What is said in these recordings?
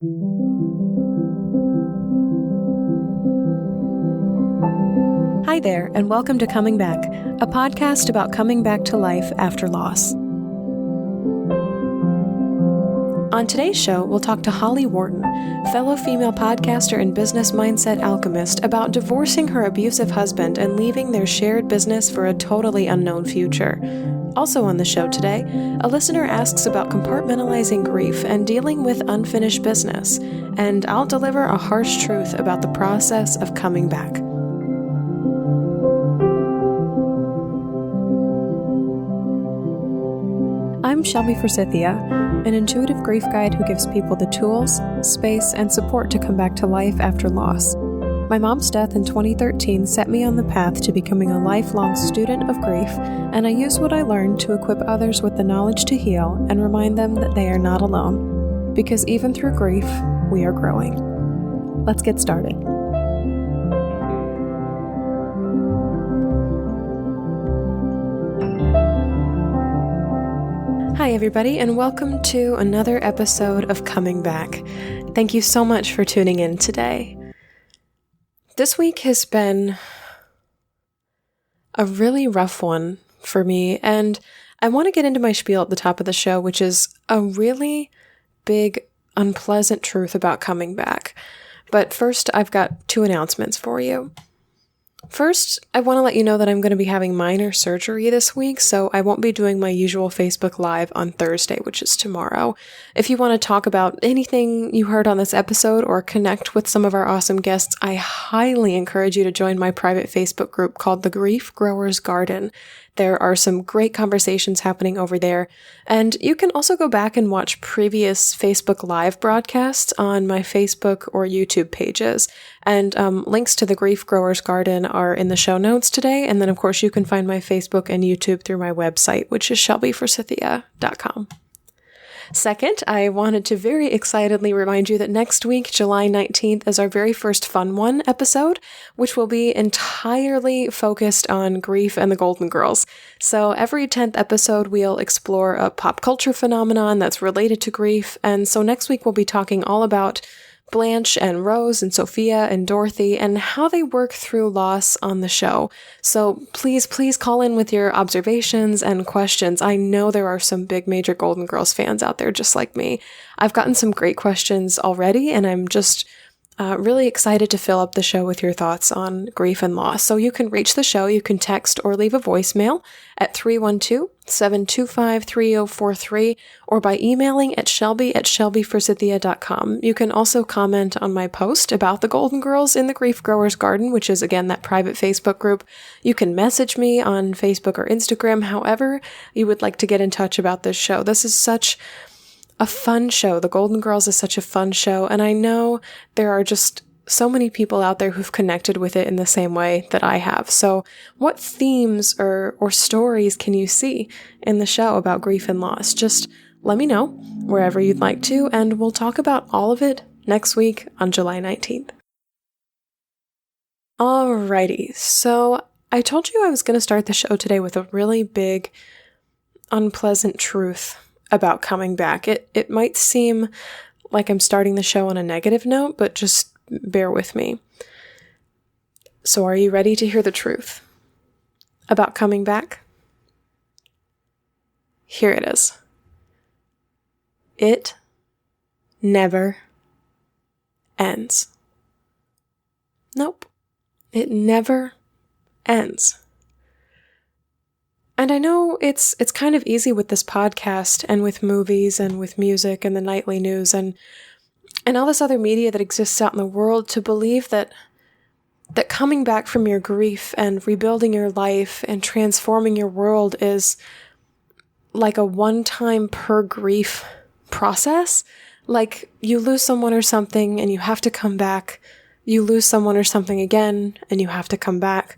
Hi there, and welcome to Coming Back, a podcast about coming back to life after loss. On today's show, we'll talk to Holly Worton, fellow female podcaster and business mindset alchemist, about divorcing her abusive husband and leaving their shared business for a totally unknown future. Also on the show today, a listener asks about compartmentalizing grief and dealing with unfinished business, and I'll deliver a harsh truth about the process of coming back. I'm Shelby Forsythia, an intuitive grief guide who gives people the tools, space, and support to come back to life after loss. My mom's death in 2013 set me on the path to becoming a lifelong student of grief, and I use what I learned to equip others with the knowledge to heal and remind them that they are not alone. Because even through grief, we are growing. Let's get started. Hi, everybody, and welcome to another episode of Coming Back. Thank you so much for tuning in today. This week has been a really rough one for me, and I want to get into my spiel at the top of the show, which is a really big, unpleasant truth about coming back. But first, I've got two announcements for you. First, I want to let you know that I'm going to be having minor surgery this week, so I won't be doing my usual Facebook Live on Thursday, which is tomorrow. If you want to talk about anything you heard on this episode or connect with some of our awesome guests, I highly encourage you to join my private Facebook group called The Grief Growers Garden. There are some great conversations happening over there, and you can also go back and watch previous Facebook Live broadcasts on my Facebook or YouTube pages. And links to the Grief Growers Garden are in the show notes today, and then of course you can find my Facebook and YouTube through my website, which is shelbyforsythia.com. Second, I wanted to very excitedly remind you that next week, July 19th, is our very first Fun One episode, which will be entirely focused on grief and the Golden Girls. So every 10th episode, we'll explore a pop culture phenomenon that's related to grief, and so next week we'll be talking all about Blanche and Rose and Sophia and Dorothy and how they work through loss on the show. So please call in with your observations and questions. I know there are some big major Golden Girls fans out there just like me. I've gotten some great questions already, and I'm just really excited to fill up the show with your thoughts on grief and loss. So you can reach the show, you can text or leave a voicemail at 312-725-3043 or by emailing at shelby@shelbyforsythia.com. You can also comment on my post about the Golden Girls in the Grief Growers Garden, which is again that private Facebook group. You can message me on Facebook or Instagram, however you would like to get in touch about this show. This is such a fun show. The Golden Girls is such a fun show, and I know there are just so many people out there who've connected with it in the same way that I have. So what themes or stories can you see in the show about grief and loss? Just let me know wherever you'd like to, and we'll talk about all of it next week on July 19th. Alrighty, so I told you I was going to start the show today with a really big, unpleasant truth about coming back. It might seem like I'm starting the show on a negative note, but just bear with me. So are you ready to hear the truth about coming back? Here it is. It never ends. Nope. It never ends. And I know it's kind of easy with this podcast and with movies and with music and the nightly news and all this other media that exists out in the world to believe that coming back from your grief and rebuilding your life and transforming your world is like a one-time per grief process. Like you lose someone or something and you have to come back. You lose someone or something again and you have to come back.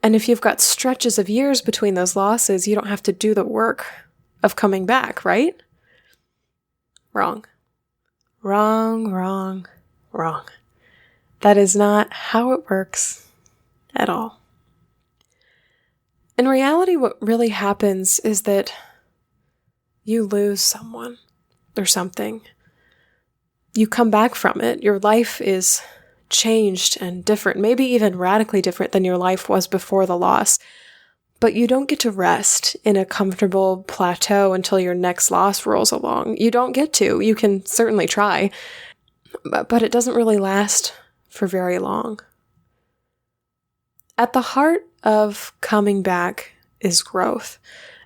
And if you've got stretches of years between those losses, you don't have to do the work of coming back, right? Wrong. Wrong. That is not how it works at all. In reality, what really happens is that you lose someone or something. you come back from it. Your life is changed and different, maybe even radically different than your life was before the loss. But you don't get to rest in a comfortable plateau until your next loss rolls along. You don't get to. You can certainly try, but it doesn't really last for very long. At the heart of coming back is growth.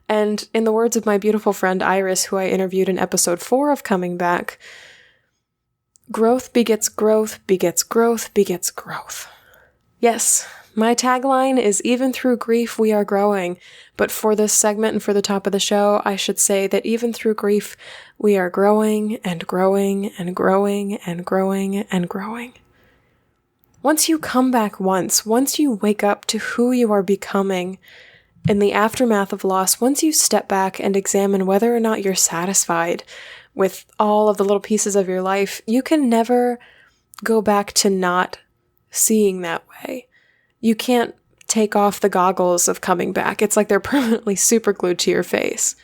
And in the words of my beautiful friend Iris, who I interviewed in episode 4 of Coming Back, growth begets growth, begets growth, begets growth. Yes, my tagline is even through grief we are growing, but for this segment and for the top of the show, I should say that even through grief we are growing and growing and growing and growing and growing. Once you come back once you wake up to who you are becoming in the aftermath of loss, once you step back and examine whether or not you're satisfied with all of the little pieces of your life, you can never go back to not seeing that way. You can't take off the goggles of coming back. It's like they're permanently super glued to your face.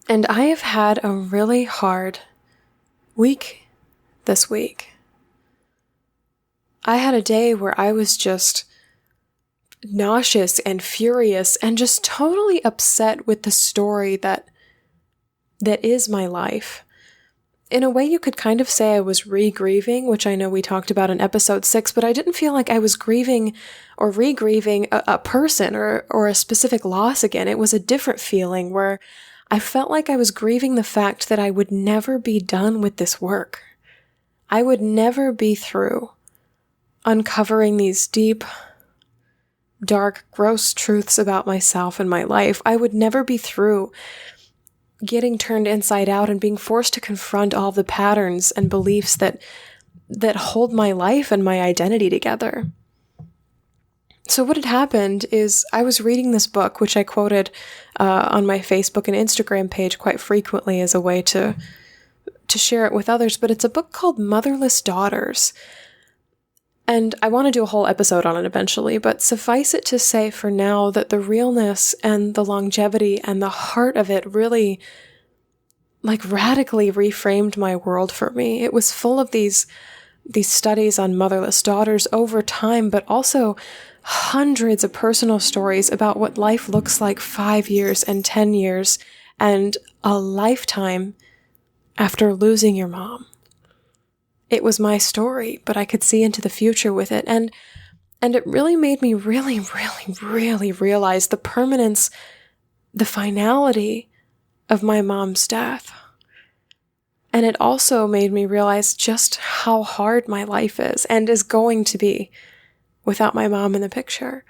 And I have had a really hard week this week. I had a day where I was just nauseous and furious and just totally upset with the story that is my life. In a way, you could kind of say I was re-grieving, which I know we talked about in episode 6, but I didn't feel like I was grieving or re-grieving a person or a specific loss again. It was a different feeling where I felt like I was grieving the fact that I would never be done with this work. I would never be through uncovering these deep, dark, gross truths about myself and my life. I would never be through getting turned inside out and being forced to confront all the patterns and beliefs that hold my life and my identity together. So what had happened is I was reading this book, which I quoted on my Facebook and Instagram page quite frequently as a way to share it with others, but it's a book called Motherless Daughters. And I want to do a whole episode on it eventually, but suffice it to say for now that the realness and the longevity and the heart of it really radically reframed my world for me. It was full of these studies on motherless daughters over time, but also hundreds of personal stories about what life looks like 5 years and 10 years and a lifetime after losing your mom. It was my story, but I could see into the future with it. And it really made me really, really, really realize the permanence, the finality of my mom's death. And it also made me realize just how hard my life is and is going to be without my mom in the picture.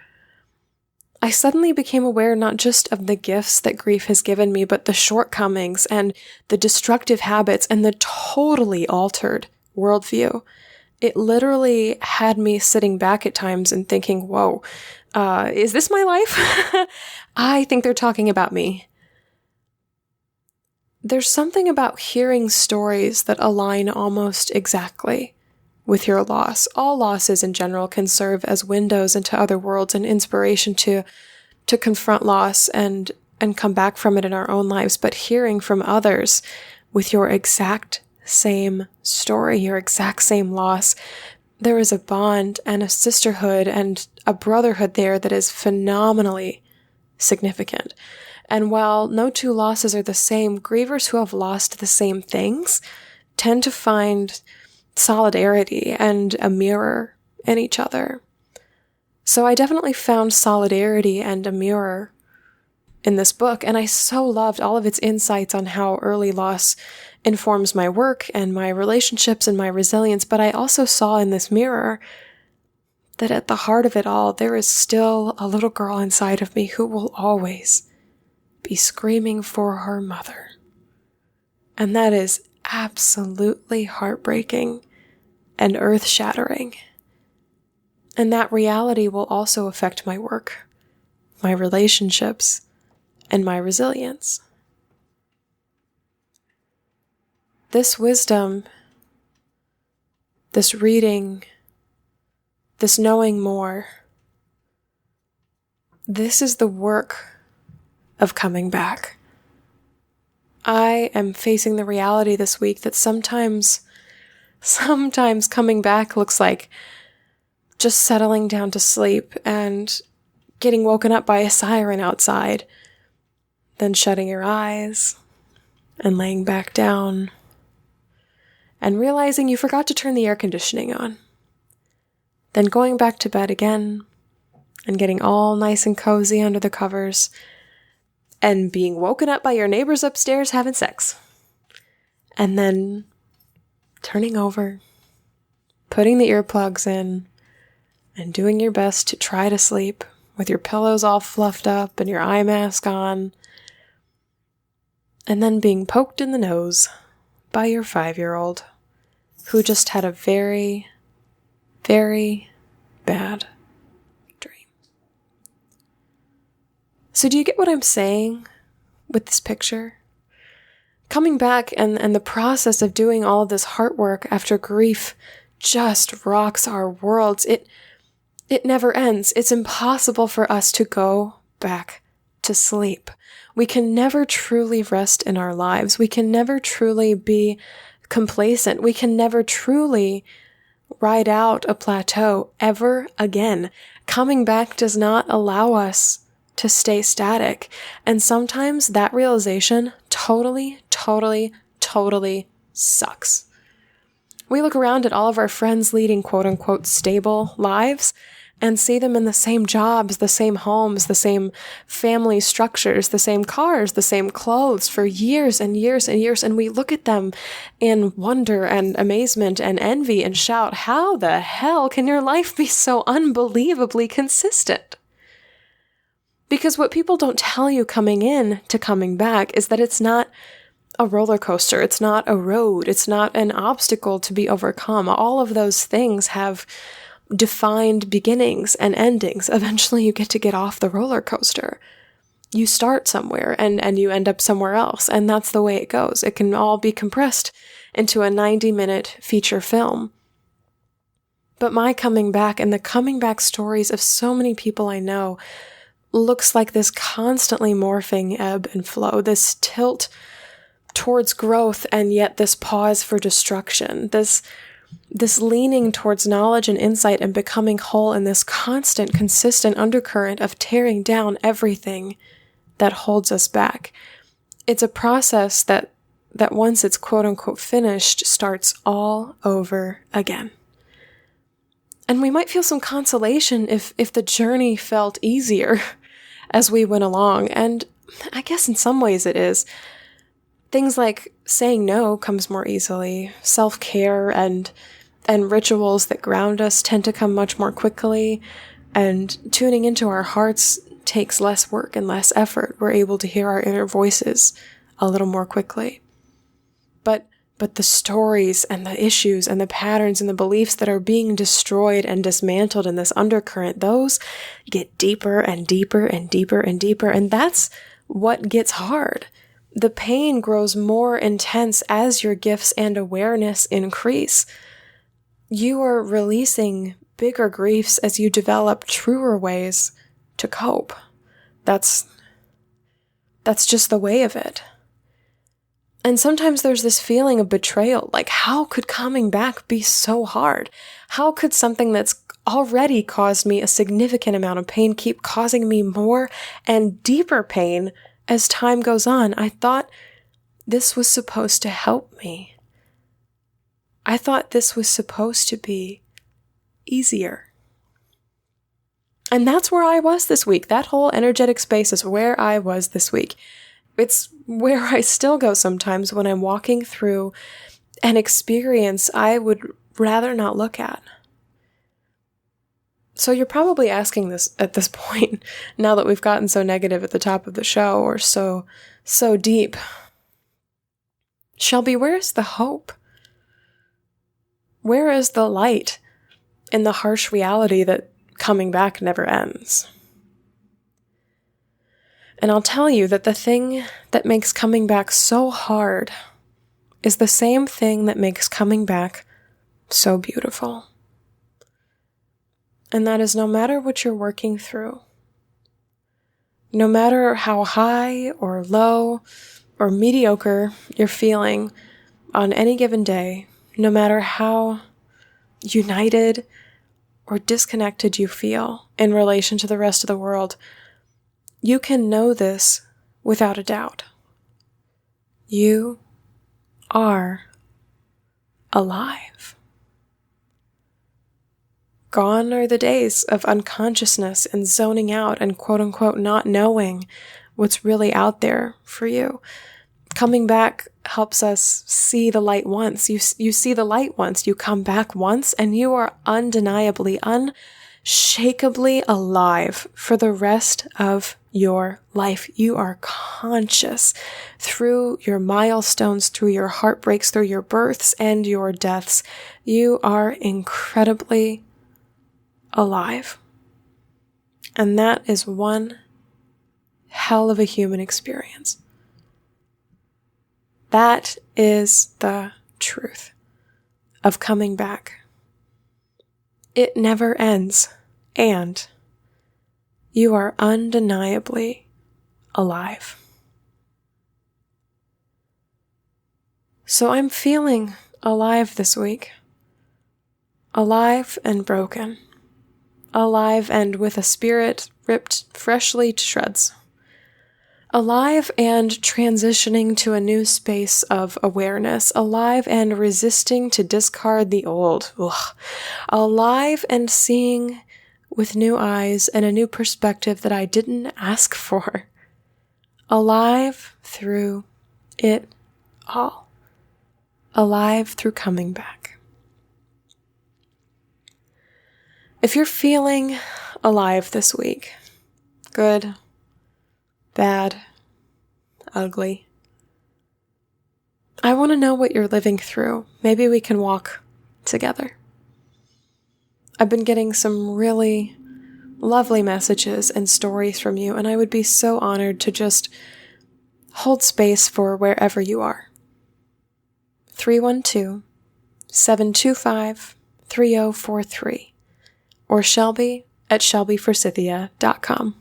I suddenly became aware not just of the gifts that grief has given me, but the shortcomings and the destructive habits and the totally altered worldview. It literally had me sitting back at times and thinking, whoa, is this my life? I think they're talking about me. There's something about hearing stories that align almost exactly with your loss. All losses in general can serve as windows into other worlds and inspiration to confront loss and come back from it in our own lives. But hearing from others with your exact same story, your exact same loss, there is a bond and a sisterhood and a brotherhood there that is phenomenally significant. And while no two losses are the same, grievers who have lost the same things tend to find solidarity and a mirror in each other. So I definitely found solidarity and a mirror in this book, and I so loved all of its insights on how early loss informs my work and my relationships and my resilience, but I also saw in this mirror that at the heart of it all, there is still a little girl inside of me who will always be screaming for her mother. And that is absolutely heartbreaking and earth-shattering. And that reality will also affect my work, my relationships, and my resilience. This wisdom, this reading, this knowing more, this is the work of coming back. I am facing the reality this week that sometimes coming back looks like just settling down to sleep and getting woken up by a siren outside, then shutting your eyes and laying back down and realizing you forgot to turn the air conditioning on, then going back to bed again and getting all nice and cozy under the covers and being woken up by your neighbors upstairs having sex, and then turning over, putting the earplugs in, and doing your best to try to sleep with your pillows all fluffed up and your eye mask on, and then being poked in the nose by your 5-year-old who just had a very, very bad dream. So do you get what I'm saying with this picture? Coming back and the process of doing all of this heart work after grief just rocks our worlds. It never ends. It's impossible for us to go back to sleep. We can never truly rest in our lives. We can never truly be complacent. We can never truly ride out a plateau ever again. Coming back does not allow us to stay static. And sometimes that realization totally sucks. We look around at all of our friends leading quote-unquote stable lives and see them in the same jobs, the same homes, the same family structures, the same cars, the same clothes for years and years and years. And we look at them in wonder and amazement and envy and shout, how the hell can your life be so unbelievably consistent? Because what people don't tell you coming in to coming back is that it's not a roller coaster. It's not a road. It's not an obstacle to be overcome. All of those things have defined beginnings and endings. Eventually you get off the roller coaster. You start somewhere and you end up somewhere else. And that's the way it goes. It can all be compressed into a 90-minute feature film. But my coming back and the coming back stories of so many people I know looks like this constantly morphing ebb and flow, this tilt towards growth and yet this pause for destruction, this leaning towards knowledge and insight and becoming whole in this constant, consistent undercurrent of tearing down everything that holds us back. It's a process that once it's quote-unquote finished, starts all over again. And we might feel some consolation if the journey felt easier as we went along. And I guess in some ways it is. Things like saying no comes more easily. Self-care and rituals that ground us tend to come much more quickly. And tuning into our hearts takes less work and less effort. We're able to hear our inner voices a little more quickly. But the stories and the issues and the patterns and the beliefs that are being destroyed and dismantled in this undercurrent, those get deeper and deeper and deeper and deeper. And that's what gets hard. The pain grows more intense as your gifts and awareness increase. You are releasing bigger griefs as you develop truer ways to cope. That's just the way of it. And sometimes there's this feeling of betrayal, like how could coming back be so hard? How could something that's already caused me a significant amount of pain keep causing me more and deeper pain as time goes on? I thought this was supposed to help me. I thought this was supposed to be easier. And that's where I was this week. That whole energetic space is where I was this week. It's where I still go sometimes when I'm walking through an experience I would rather not look at. So you're probably asking this at this point, now that we've gotten so negative at the top of the show, or so deep. Shelby, where is the hope? Where is the light in the harsh reality that coming back never ends? And I'll tell you that the thing that makes coming back so hard is the same thing that makes coming back so beautiful. And that is no matter what you're working through, no matter how high or low or mediocre you're feeling on any given day, no matter how united or disconnected you feel in relation to the rest of the world, you can know this without a doubt. You are alive. Gone are the days of unconsciousness and zoning out and quote-unquote not knowing what's really out there for you. Coming back helps us see the light once. You see the light once, you come back once, and you are undeniably, unshakably alive for the rest of your life. You are conscious through your milestones, through your heartbreaks, through your births and your deaths. You are incredibly alive. And that is one hell of a human experience. That is the truth of coming back. It never ends, and you are undeniably alive. So I'm feeling alive this week. Alive and broken. Alive and with a spirit ripped freshly to shreds. Alive and transitioning to a new space of awareness. Alive and resisting to discard the old. Ugh. Alive and seeing with new eyes and a new perspective that I didn't ask for. Alive through it all. Alive through coming back. If you're feeling alive this week, good, bad, ugly, I want to know what you're living through. Maybe we can walk together. I've been getting some really lovely messages and stories from you, and I would be so honored to just hold space for wherever you are. 312-725-3043 or Shelby@shelbyforsythia.com.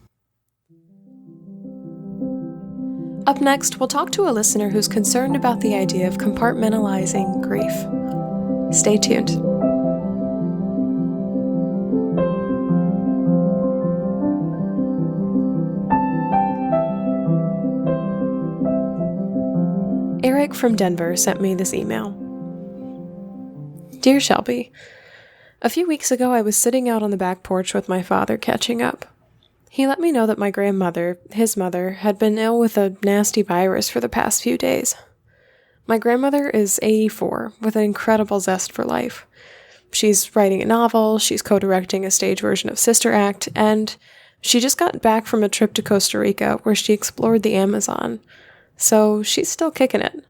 Up next, we'll talk to a listener who's concerned about the idea of compartmentalizing grief. Stay tuned. Eric from Denver sent me this email. Dear Shelby, a few weeks ago I was sitting out on the back porch with my father catching up. He let me know that my grandmother, his mother, had been ill with a nasty virus for the past few days. My grandmother is 84, with an incredible zest for life. She's writing a novel, she's co-directing a stage version of Sister Act, and she just got back from a trip to Costa Rica where she explored the Amazon. So she's still kicking it.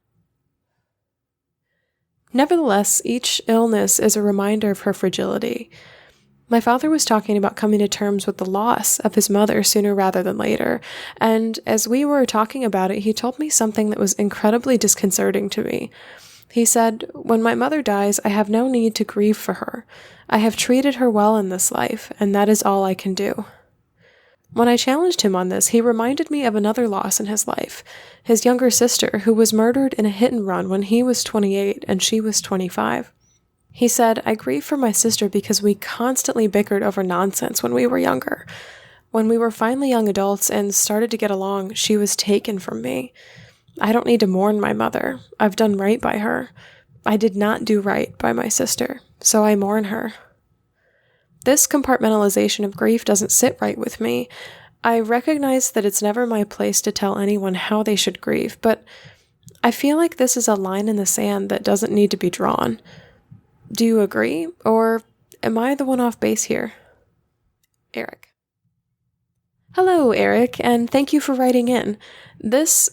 Nevertheless, each illness is a reminder of her fragility. My father was talking about coming to terms with the loss of his mother sooner rather than later, and as we were talking about it, he told me something that was incredibly disconcerting to me. He said, "When my mother dies, I have no need to grieve for her. I have treated her well in this life, and that is all I can do." When I challenged him on this, he reminded me of another loss in his life, his younger sister, who was murdered in a hit and run when he was 28 and she was 25. He said, "I grieve for my sister because we constantly bickered over nonsense when we were younger. When we were finally young adults and started to get along, she was taken from me. I don't need to mourn my mother. I've done right by her. I did not do right by my sister, so I mourn her." This compartmentalization of grief doesn't sit right with me. I recognize that it's never my place to tell anyone how they should grieve, but I feel like this is a line in the sand that doesn't need to be drawn. Do you agree, or am I the one off base here? Eric. Hello, Eric, and thank you for writing in. This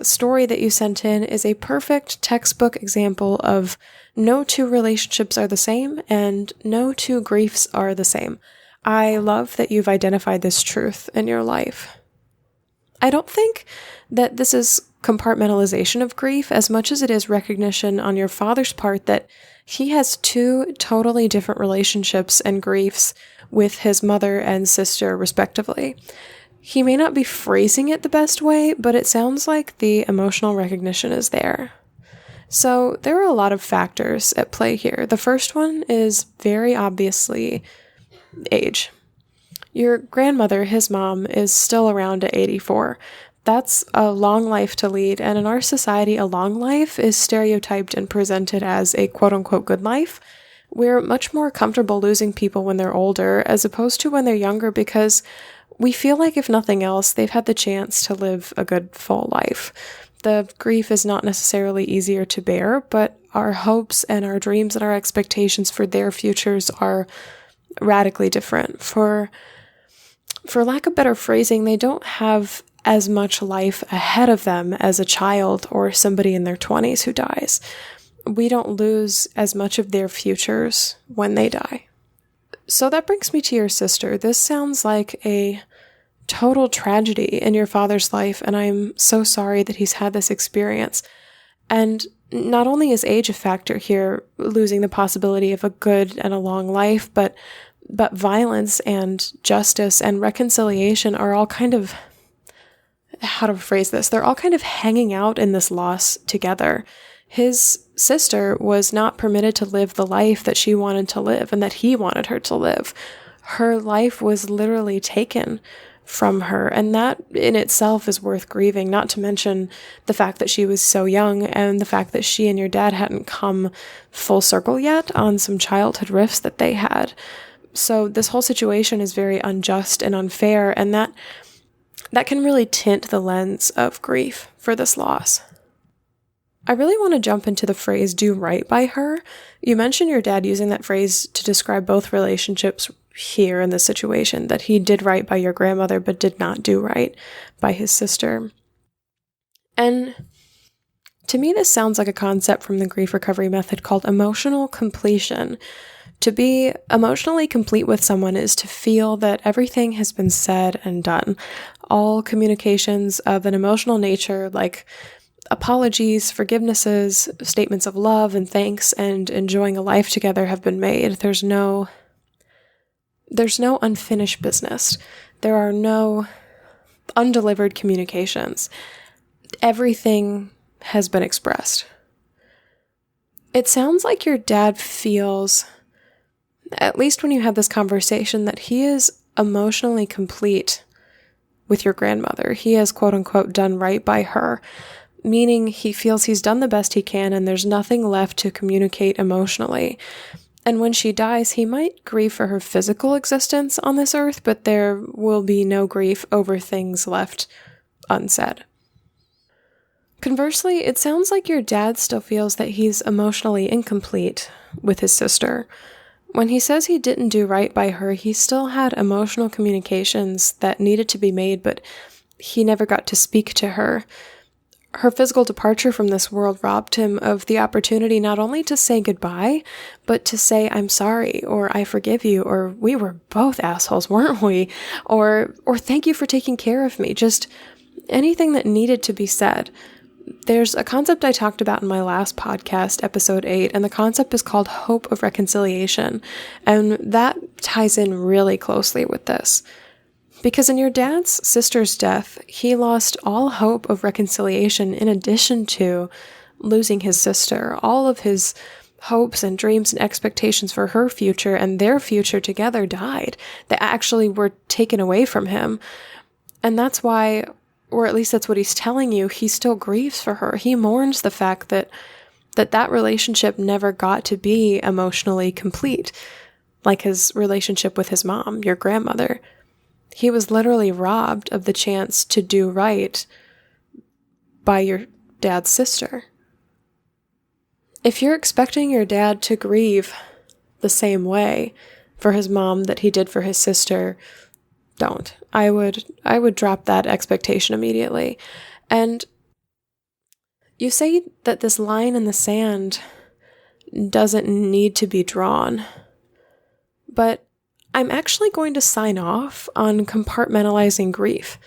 story that you sent in is a perfect textbook example of no two relationships are the same and no two griefs are the same. I love that you've identified this truth in your life. I don't think that this is compartmentalization of grief as much as it is recognition on your father's part that he has two totally different relationships and griefs with his mother and sister, respectively. He may not be phrasing it the best way, but it sounds like the emotional recognition is there. So there are a lot of factors at play here. The first one is very obviously age. Your grandmother, his mom, is still around at 84. That's a long life to lead, and in our society, a long life is stereotyped and presented as a quote-unquote good life. We're much more comfortable losing people when they're older as opposed to when they're younger because we feel like, if nothing else, they've had the chance to live a good, full life. The grief is not necessarily easier to bear, but our hopes and our dreams and our expectations for their futures are radically different. For lack of better phrasing, they don't have as much life ahead of them as a child or somebody in their 20s who dies. We don't lose as much of their futures when they die. So that brings me to your sister. This sounds like a total tragedy in your father's life, and I'm so sorry that he's had this experience. And not only is age a factor here, losing the possibility of a good and a long life, but violence and justice and reconciliation are all kind of, how to phrase this, they're all kind of hanging out in this loss together. His sister was not permitted to live the life that she wanted to live and that he wanted her to live. Her life was literally taken from her, and that in itself is worth grieving, not to mention the fact that she was so young and the fact that she and your dad hadn't come full circle yet on some childhood rifts that they had. So this whole situation is very unjust and unfair, and that can really tint the lens of grief for this loss. I really want to jump into the phrase do right by her. You mentioned your dad using that phrase to describe both relationships here in this situation, that he did right by your grandmother but did not do right by his sister. And to me, this sounds like a concept from the grief recovery method called emotional completion. To be emotionally complete with someone is to feel that everything has been said and done. All communications of an emotional nature, like apologies, forgivenesses, statements of love and thanks, and enjoying a life together, have been made. There's no unfinished business. There are no undelivered communications. Everything has been expressed. It sounds like your dad feels, at least when you had this conversation, that he is emotionally complete with your grandmother. He has, quote unquote, done right by her, meaning he feels he's done the best he can and there's nothing left to communicate emotionally. And when she dies, he might grieve for her physical existence on this earth, but there will be no grief over things left unsaid. Conversely, it sounds like your dad still feels that he's emotionally incomplete with his sister. When he says he didn't do right by her, he still had emotional communications that needed to be made, but he never got to speak to her. Her physical departure from this world robbed him of the opportunity not only to say goodbye, but to say, I'm sorry, or I forgive you, or we were both assholes, weren't we? Or thank you for taking care of me. Just anything that needed to be said. There's a concept I talked about in my last podcast, episode 8, and the concept is called hope of reconciliation. And that ties in really closely with this. Because in your dad's sister's death, he lost all hope of reconciliation in addition to losing his sister. All of his hopes and dreams and expectations for her future and their future together died. They actually were taken away from him. And that's why, or at least that's what he's telling you, he still grieves for her. He mourns the fact that relationship never got to be emotionally complete, like his relationship with his mom, your grandmother. He was literally robbed of the chance to do right by your dad's sister. If you're expecting your dad to grieve the same way for his mom that he did for his sister, don't. I would drop that expectation immediately. And you say that this line in the sand doesn't need to be drawn, but I'm actually going to sign off on compartmentalizing grief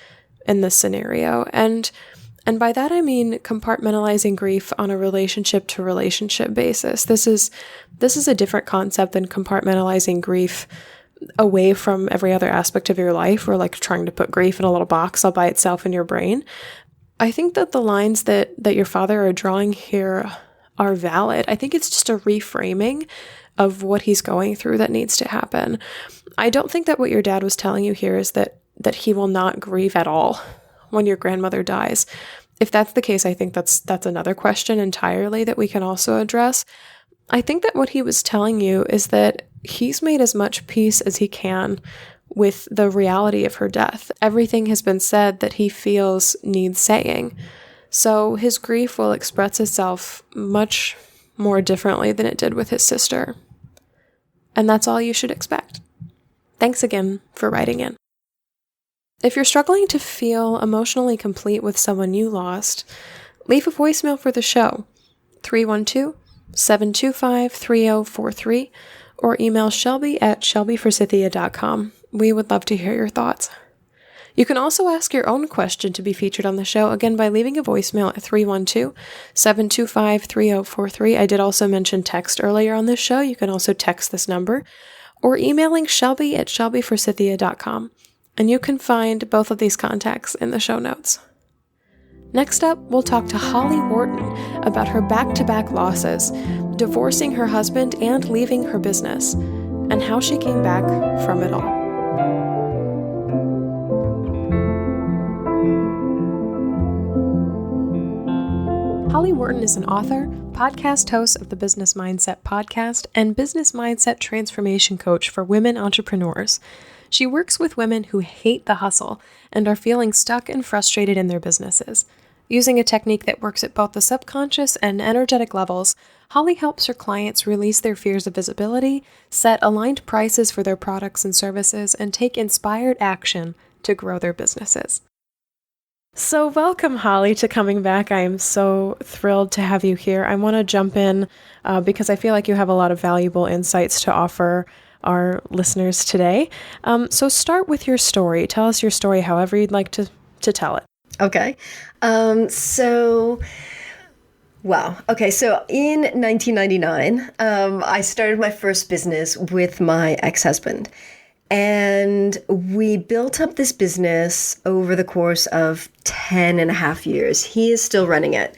in this scenario. And by that I mean compartmentalizing grief on a relationship to relationship basis. This is a different concept than compartmentalizing grief away from every other aspect of your life, or like trying to put grief in a little box all by itself in your brain. I think that the lines that your father are drawing here are valid. I think it's just a reframing of what he's going through that needs to happen. I don't think that what your dad was telling you here is that he will not grieve at all when your grandmother dies. If that's the case, I think that's another question entirely that we can also address. I think that what he was telling you is that he's made as much peace as he can with the reality of her death. Everything has been said that he feels needs saying. So his grief will express itself much more differently than it did with his sister. And that's all you should expect. Thanks again for writing in. If you're struggling to feel emotionally complete with someone you lost, leave a voicemail for the show, 312-725-3043, or email shelby@shelbyforsythia.com. We would love to hear your thoughts. You can also ask your own question to be featured on the show, again, by leaving a voicemail at 312-725-3043. I did also mention text earlier on this show. You can also text this number, or emailing shelby@shelbyforsythia.com. And you can find both of these contacts in the show notes. Next up, we'll talk to Holly Worton about her back-to-back losses, divorcing her husband and leaving her business, and how she came back from it all. Holly Worton is an author, podcast host of the Business Mindset podcast, and business mindset transformation coach for women entrepreneurs. She works with women who hate the hustle and are feeling stuck and frustrated in their businesses. Using a technique that works at both the subconscious and energetic levels, Holly helps her clients release their fears of visibility, set aligned prices for their products and services, and take inspired action to grow their businesses. So welcome, Holly, to Coming Back. I am so thrilled to have you here. I want to jump in because I feel like you have a lot of valuable insights to offer our listeners today. So start with your story. Tell us your story however you'd like to tell it. Okay. So in 1999, I started my first business with my ex-husband. And we built up this business over the course of 10 and a half years. He is still running it.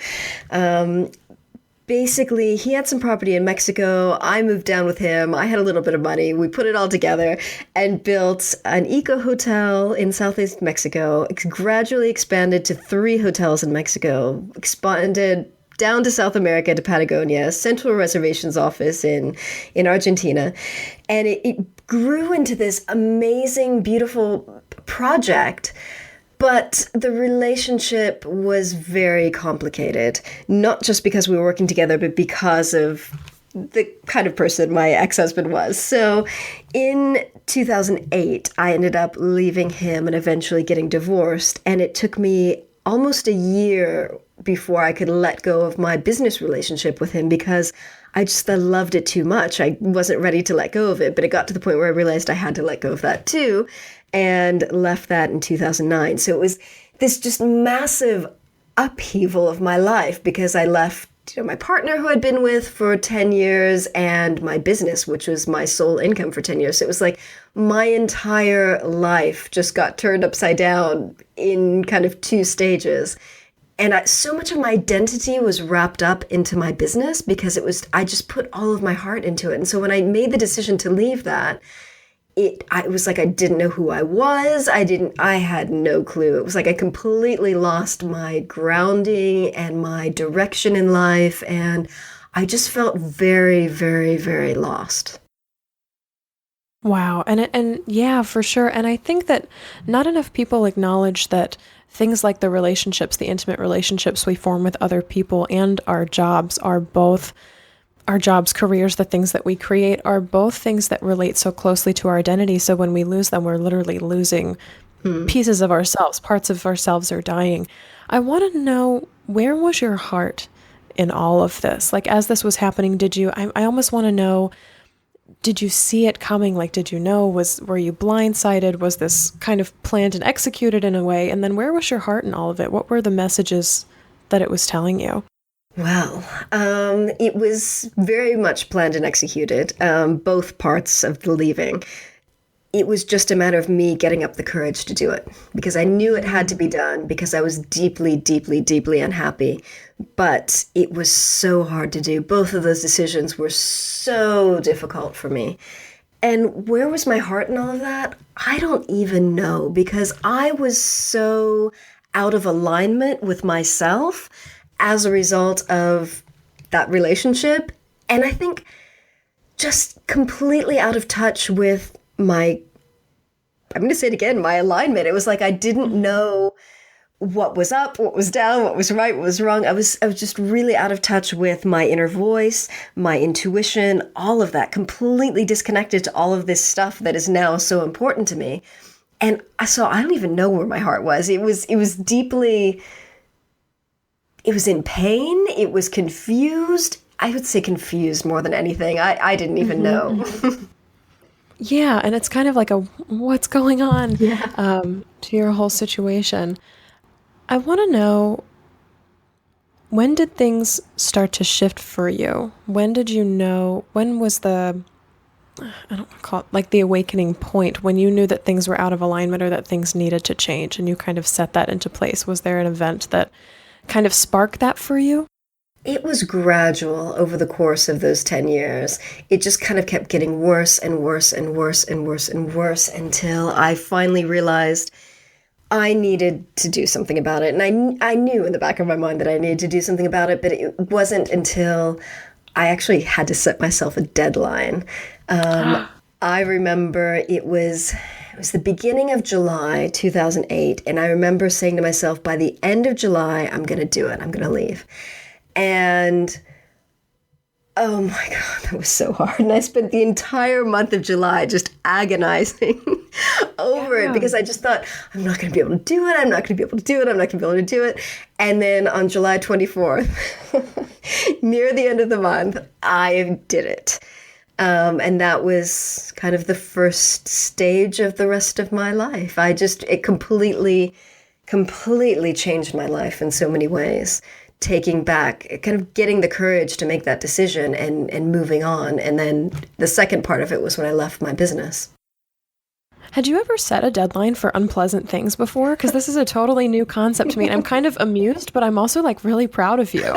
Basically, he had some property in Mexico. I moved down with him. I had a little bit of money. We put it all together and built an eco hotel in Southeast Mexico. Gradually expanded to 3 hotels in Mexico. Expanded down to South America, to Patagonia, central reservations office in Argentina. And it grew into this amazing, beautiful project. But the relationship was very complicated, not just because we were working together, but because of the kind of person my ex-husband was. So in 2008, I ended up leaving him and eventually getting divorced. And it took me almost a year before I could let go of my business relationship with him because I loved it too much. I wasn't ready to let go of it, but it got to the point where I realized I had to let go of that too, and left that in 2009. So it was this just massive upheaval of my life because I left my partner who I'd been with for 10 years and my business, which was my sole income for 10 years. So it was like my entire life just got turned upside down in kind of 2 stages. And so much of my identity was wrapped up into my business because I just put all of my heart into it. And so when I made the decision to leave that, it was like I didn't know who I was. I had no clue. It was like I completely lost my grounding and my direction in life. And I just felt very, very, very lost. Wow. And yeah, for sure. And I think that not enough people acknowledge that things like the relationships, the intimate relationships we form with other people and our jobs are both our jobs, careers, the things that we create are both things that relate so closely to our identity. So when we lose them, we're literally losing pieces of ourselves, parts of ourselves are dying. I want to know, where was your heart in all of this? Like, as this was happening, I almost want to know, did you see it coming? Like, did you know, were you blindsided? Was this kind of planned and executed in a way? And then where was your heart in all of it? What were the messages that it was telling you? Well, it was very much planned and executed, both parts of the leaving. it was just a matter of me getting up the courage to do it, because I knew it had to be done, because I was deeply, deeply, deeply unhappy. But it was so hard to do. Both of those decisions were so difficult for me. And where was my heart in all of that? I don't even know, because I was so out of alignment with myself as a result of that relationship. And I think just completely out of touch with I'm going to say it again, my alignment. It was like I didn't know what was up, what was down, what was right, what was wrong. I was just really out of touch with my inner voice, my intuition, all of that, completely disconnected to all of this stuff that is now so important to me. And so I don't even know where my heart was. It was deeply, it was in pain. It was confused. I would say confused more than anything. I didn't even know. Yeah, and it's kind of like a what's going on Yeah. to your whole situation. I want to know, when did things start to shift for you? When did you know, when was I don't want to call it like the awakening point, when you knew that things were out of alignment or that things needed to change and you kind of set that into place? Was there an event that kind of sparked that for you? It was gradual over the course of those 10 years. It just kind of kept getting worse and worse and worse and worse and worse until I finally realized I needed to do something about it. And I knew in the back of my mind that I needed to do something about it, but it wasn't until I actually had to set myself a deadline. I remember it was the beginning of July 2008, and I remember saying to myself, by the end of July, I'm going to do it. I'm going to leave. And oh my God, that was so hard. And I spent the entire month of July just agonizing over it, because I just thought, I'm not going to be able to do it. I'm not going to be able to do it. I'm not going to be able to do it. And then on July 24th, near the end of the month, I did it. And that was kind of the first stage of the rest of my life. It completely changed my life in so many ways. Taking back, kind of getting the courage to make that decision and moving on. And then the second part of it was when I left my business. Had you ever set a deadline for unpleasant things before? Because this is a totally new concept to me. And I'm kind of amused, but I'm also like really proud of you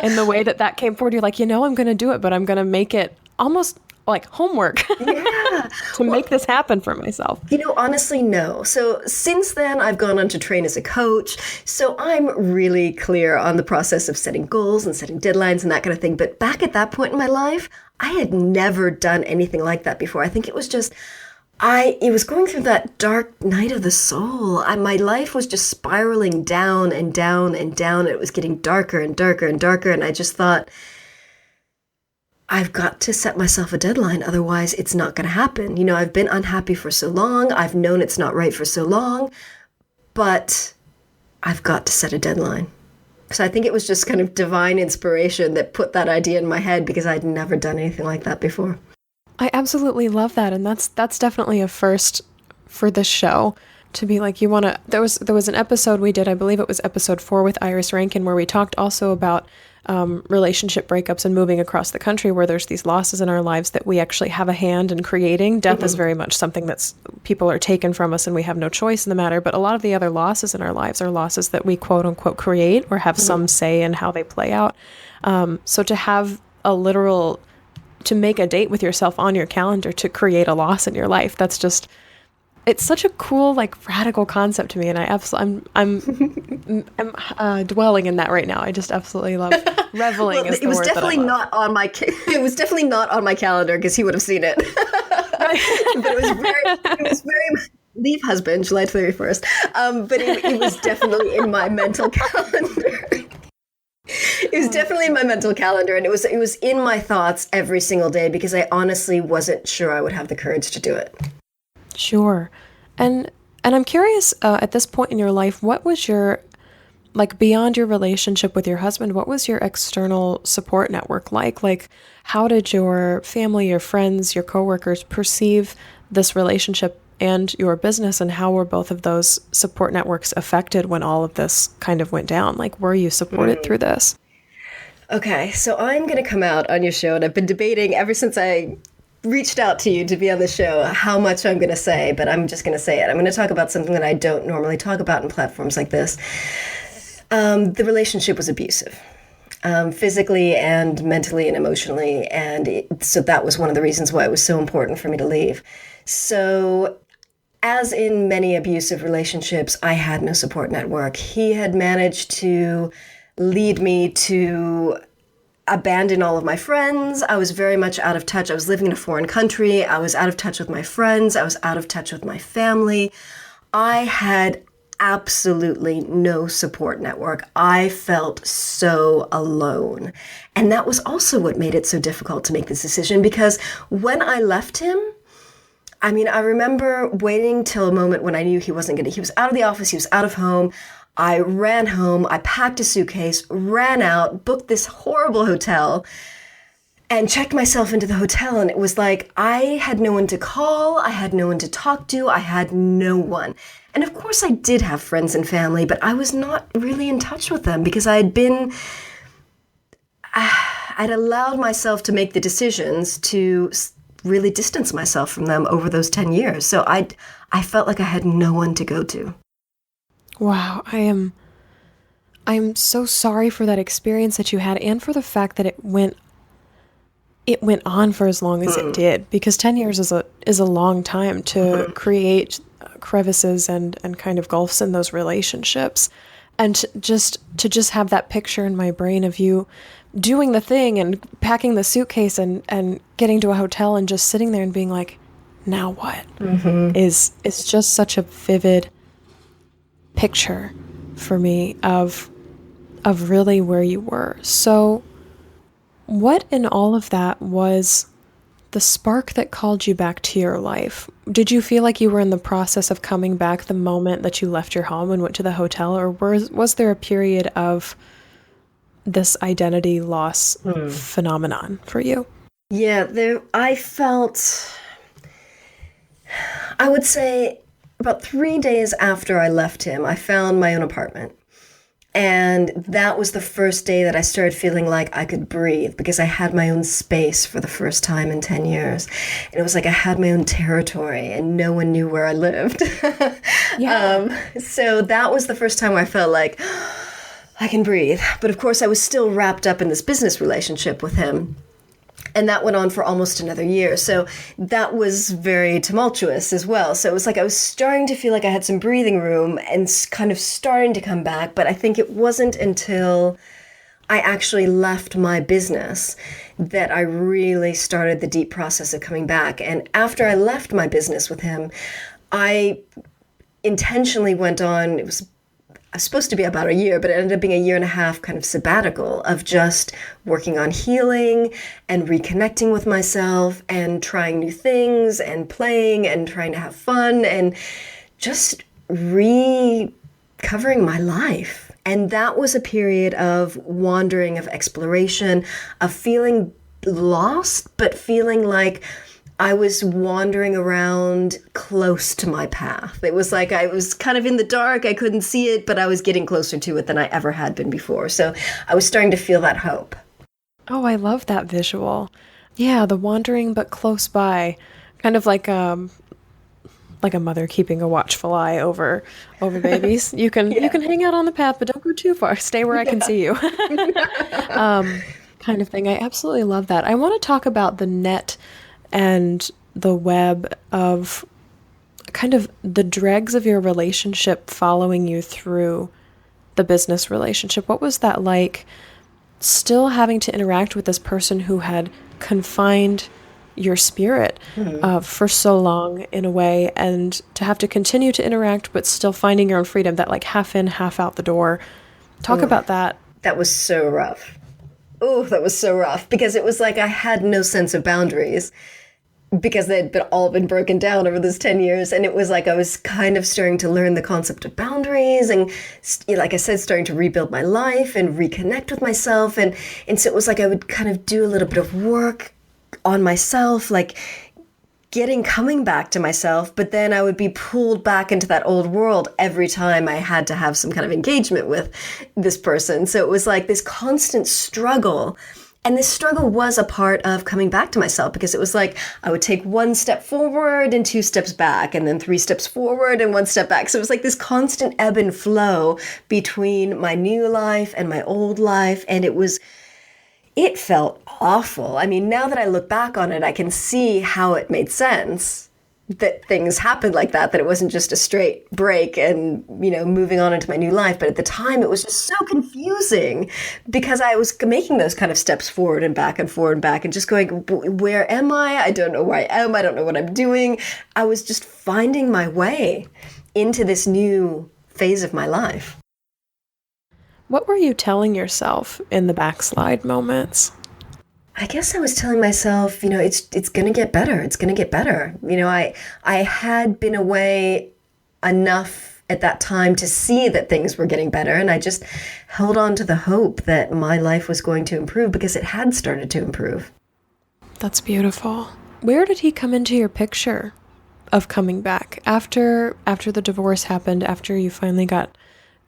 in the way that came forward. You're like, I'm going to do it, but I'm going to make it almost like homework to make this happen for myself. Honestly, no. So since then, I've gone on to train as a coach. So I'm really clear on the process of setting goals and setting deadlines and that kind of thing. But back at that point in my life, I had never done anything like that before. I think it was just, it was going through that dark night of the soul. My life was just spiraling down and down and down. It was getting darker and darker and darker. And I just thought, I've got to set myself a deadline. Otherwise, it's not going to happen. I've been unhappy for so long. I've known it's not right for so long, but I've got to set a deadline. So I think it was just kind of divine inspiration that put that idea in my head, because I'd never done anything like that before. I absolutely love that. And that's definitely a first for this show, to be like, there was an episode we did, I believe it was episode 4 with Iris Rankin, where we talked also about relationship breakups and moving across the country, where there's these losses in our lives that we actually have a hand in creating. Death is very much something that's people are taken from us and we have no choice in the matter. But a lot of the other losses in our lives are losses that we quote unquote create or have some say in how they play out. So to have to make a date with yourself on your calendar to create a loss in your life, it's such a cool, like, radical concept to me, and I'm dwelling in that right now. I just absolutely love reveling. Well, it was definitely not on my. It was definitely not on my calendar, because he would have seen it. But it was very. Leave husband, July 31st. But it was definitely in my mental calendar. It was definitely in my mental calendar, and it was in my thoughts every single day, because I honestly wasn't sure I would have the courage to do it. Sure. And I'm curious, at this point in your life, what was your, like, beyond your relationship with your husband, what was your external support network like? Like, how did your family, your friends, your coworkers perceive this relationship and your business, and how were both of those support networks affected when all of this kind of went down? Like, were you supported through this? Okay, so I'm going to come out on your show, and I've been debating ever since I reached out to you to be on the show, how much I'm going to say, but I'm just going to say it. I'm going to talk about something that I don't normally talk about in platforms like this. The relationship was abusive. Physically and mentally and emotionally. And so that was one of the reasons why it was so important for me to leave. So as in many abusive relationships, I had no support network. He had managed to lead me to abandon all of my friends. I was very much out of touch. I was living in a foreign country. I was out of touch with my friends. I was out of touch with my family. I had absolutely no support network. I felt so alone. And that was also what made it so difficult to make this decision, because when I left him, I mean, I remember waiting till a moment when I knew he wasn't he was out of the office, he was out of home. I ran home, I packed a suitcase, ran out, booked this horrible hotel, and checked myself into the hotel. And it was like, I had no one to call, I had no one to talk to, I had no one. And of course I did have friends and family, but I was not really in touch with them because I'd allowed myself to make the decisions to really distance myself from them over those 10 years. So I felt like I had no one to go to. Wow, I'm so sorry for that experience that you had, and for the fact that it went on for as long as it did, because 10 years is a long time to create crevices and kind of gulfs in those relationships. And to just have that picture in my brain of you doing the thing and packing the suitcase and getting to a hotel and just sitting there and being like, now what? Is just such a vivid picture for me of really where you were. So what in all of that was the spark that called you back to your life? Did you feel like you were in the process of coming back the moment that you left your home and went to the hotel, or was there a period of this identity loss phenomenon for you? Yeah, I would say about 3 days after I left him, I found my own apartment. And that was the first day that I started feeling like I could breathe, because I had my own space for the first time in 10 years. And it was like I had my own territory and no one knew where I lived. So that was the first time where I felt like I can breathe. But of course, I was still wrapped up in this business relationship with him. And that went on for almost another year. So that was very tumultuous as well. So it was like I was starting to feel like I had some breathing room and kind of starting to come back. But I think it wasn't until I actually left my business that I really started the deep process of coming back. And after I left my business with him, I intentionally went on, it was supposed to be about a year, but it ended up being a year and a half kind of sabbatical of just working on healing and reconnecting with myself and trying new things and playing and trying to have fun and just recovering my life. And that was a period of wandering, of exploration, of feeling lost, but feeling like I was wandering around close to my path. It was like I was kind of in the dark. I couldn't see it, but I was getting closer to it than I ever had been before. So I was starting to feel that hope. Oh, I love that visual. Yeah, the wandering but close by, kind of like a mother keeping a watchful eye over babies. You can hang out on the path, but don't go too far. Stay where I can see you. Kind of thing. I absolutely love that. I want to talk about the net and the web of kind of the dregs of your relationship following you through the business relationship. What was that like, still having to interact with this person who had confined your spirit for so long in a way, and to have to continue to interact but still finding your own freedom, that like half in, half out the door? Talk about that. That was so rough. Oh, that was so rough, because it was like I had no sense of boundaries, because they'd all been broken down over those 10 years. And it was like I was kind of starting to learn the concept of boundaries and, like I said, starting to rebuild my life and reconnect with myself. And so it was like I would kind of do a little bit of work on myself, like coming back to myself, but then I would be pulled back into that old world every time I had to have some kind of engagement with this person. So it was like this constant struggle And this struggle was a part of coming back to myself, because it was like I would take one step forward and two steps back, and then three steps forward and one step back. So it was like this constant ebb and flow between my new life and my old life. And it felt awful. I mean, now that I look back on it, I can see how it made sense that things happened like that it wasn't just a straight break and, moving on into my new life. But at the time, it was just so confusing, because I was making those kind of steps forward and back and forward and back and just going, where am I? I don't know where I am. I don't know what I'm doing. I was just finding my way into this new phase of my life. What were you telling yourself in the backslide moments? I guess I was telling myself, it's going to get better. It's going to get better. I had been away enough at that time to see that things were getting better. And I just held on to the hope that my life was going to improve, because it had started to improve. That's beautiful. Where did he come into your picture of coming back? After the divorce happened, after you finally got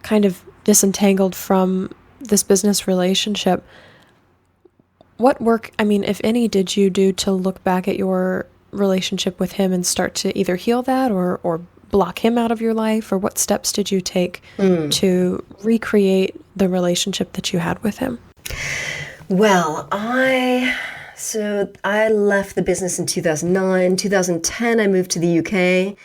kind of disentangled from this business relationship, what work, if any, did you do to look back at your relationship with him and start to either heal that or block him out of your life? Or what steps did you take to recreate the relationship that you had with him? Well, I left the business in 2009. 2010, I moved to the UK.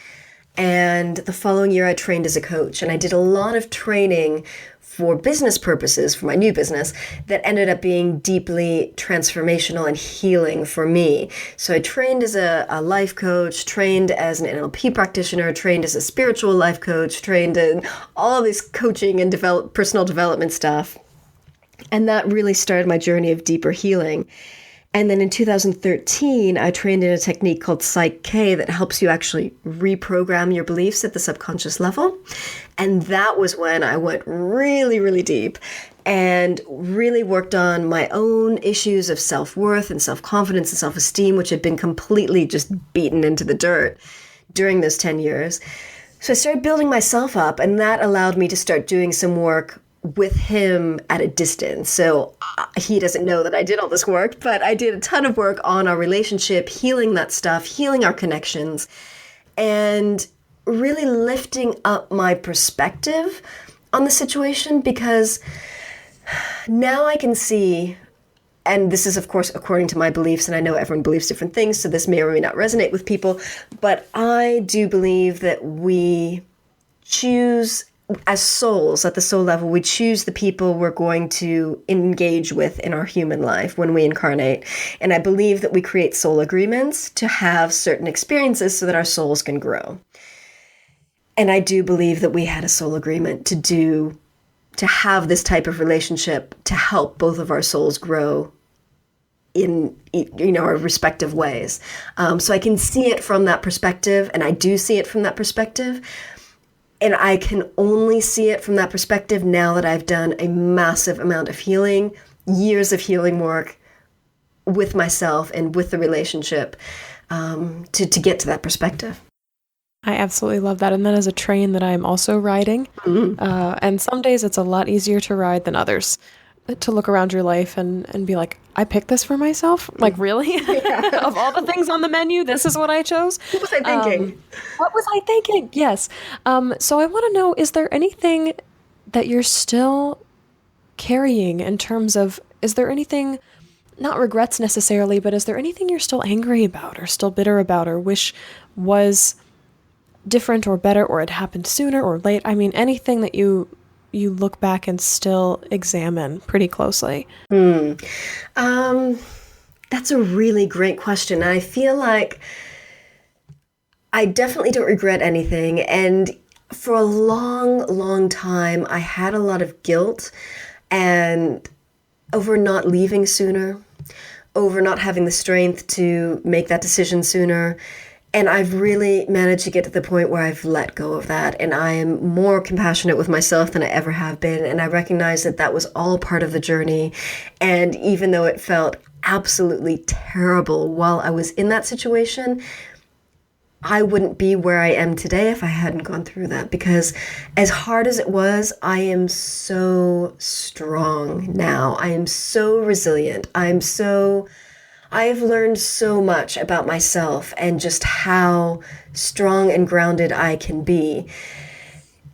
And the following year, I trained as a coach. And I did a lot of training for business purposes, for my new business, that ended up being deeply transformational and healing for me. So I trained as a life coach, trained as an NLP practitioner, trained as a spiritual life coach, trained in all this coaching and personal development stuff. And that really started my journey of deeper healing. And then in 2013, I trained in a technique called Psych K that helps you actually reprogram your beliefs at the subconscious level. And that was when I went really, really deep and really worked on my own issues of self-worth and self-confidence and self-esteem, which had been completely just beaten into the dirt during those 10 years. So I started building myself up, and that allowed me to start doing some work with him at a distance. So he doesn't know that I did all this work, but I did a ton of work on our relationship, healing that stuff, healing our connections, and really lifting up my perspective on the situation, because now I can see, and this is, of course, according to my beliefs, and I know everyone believes different things, so this may or may not resonate with people, but I do believe that we choose, as souls, at the soul level, we choose the people we're going to engage with in our human life when we incarnate. And I believe that we create soul agreements to have certain experiences so that our souls can grow. And I do believe that we had a soul agreement to have this type of relationship to help both of our souls grow in our respective ways. So I can see it from that perspective, and I do see it from that perspective. And I can only see it from that perspective now that I've done a massive amount of healing, years of healing work with myself and with the relationship, to get to that perspective. I absolutely love that. And that is a train that I'm also riding. Mm-hmm. And some days it's a lot easier to ride than others. To look around your life and be like, I picked this for myself? Like, really? Yeah. Of all the things on the menu, this is what I chose? What was I thinking? What was I thinking? Yes. So I want to know, is there anything that you're still carrying in terms of, is there anything, not regrets necessarily, but is there anything you're still angry about or still bitter about or wish was different or better or had happened sooner or late? I mean, anything that you look back and still examine pretty closely? That's a really great question. I feel like I definitely don't regret anything. And for a long, long time, I had a lot of guilt and over not leaving sooner, over not having the strength to make that decision sooner. And I've really managed to get to the point where I've let go of that. And I am more compassionate with myself than I ever have been. And I recognize that that was all part of the journey. And even though it felt absolutely terrible while I was in that situation, I wouldn't be where I am today if I hadn't gone through that, because as hard as it was, I am so strong now. I am so resilient. I have learned so much about myself and just how strong and grounded I can be.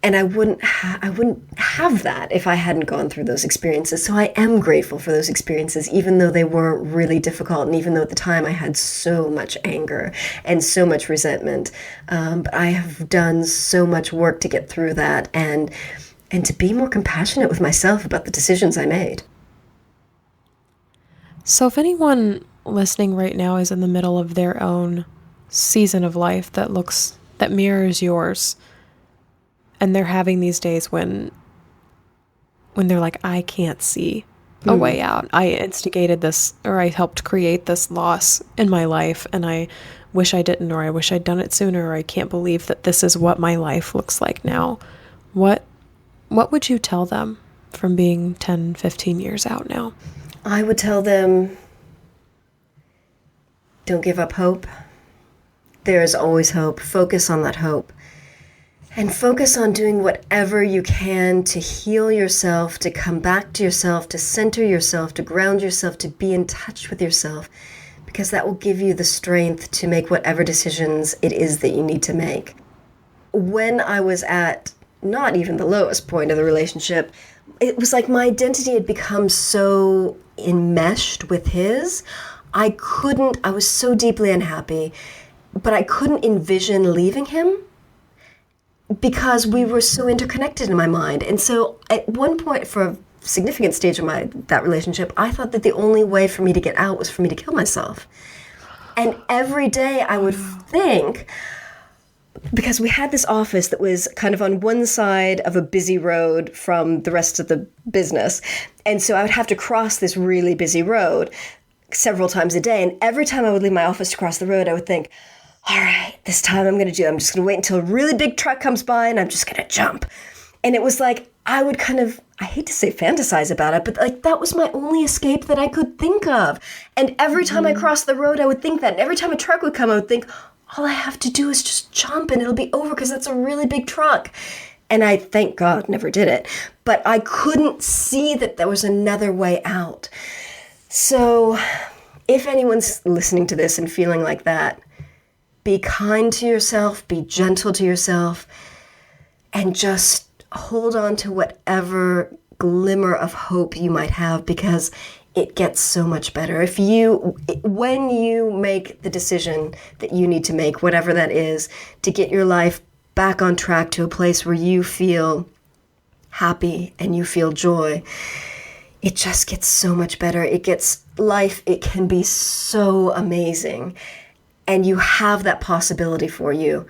And I wouldn't have that if I hadn't gone through those experiences. So I am grateful for those experiences, even though they were really difficult, and even though at the time I had so much anger and so much resentment. But I have done so much work to get through that and to be more compassionate with myself about the decisions I made. So if anyone listening right now is in the middle of their own season of life that mirrors yours, and they're having these days when they're like, I can't see a way out. I instigated this, or I helped create this loss in my life, and I wish I didn't, or I wish I'd done it sooner, or I can't believe that this is what my life looks like now. What would you tell them from being 10, 15 years out now? I would tell them, don't give up hope. There is always hope. Focus on that hope. And focus on doing whatever you can to heal yourself, to come back to yourself, to center yourself, to ground yourself, to be in touch with yourself, because that will give you the strength to make whatever decisions it is that you need to make. When I was at not even the lowest point of the relationship, it was like my identity had become so enmeshed with his. I was so deeply unhappy, but I couldn't envision leaving him, because we were so interconnected in my mind. And so at one point, for a significant stage of that relationship, I thought that the only way for me to get out was for me to kill myself. And every day I would think, because we had this office that was kind of on one side of a busy road from the rest of the business. And so I would have to cross this really busy road several times a day. And every time I would leave my office to cross the road, I would think, all right, this time I'm just going to wait until a really big truck comes by and I'm just going to jump. And it was like, I would I hate to say fantasize about it, but like that was my only escape that I could think of. And every time I crossed the road, I would think that. And every time a truck would come, I would think, all I have to do is just jump and it'll be over, because that's a really big truck. And I, thank God, never did it. But I couldn't see that there was another way out. So if anyone's listening to this and feeling like that, be kind to yourself, be gentle to yourself, and just hold on to whatever glimmer of hope you might have, because it gets so much better. When you make the decision that you need to make, whatever that is, to get your life back on track to a place where you feel happy and you feel joy, it just gets so much better. It can be so amazing. And you have that possibility for you.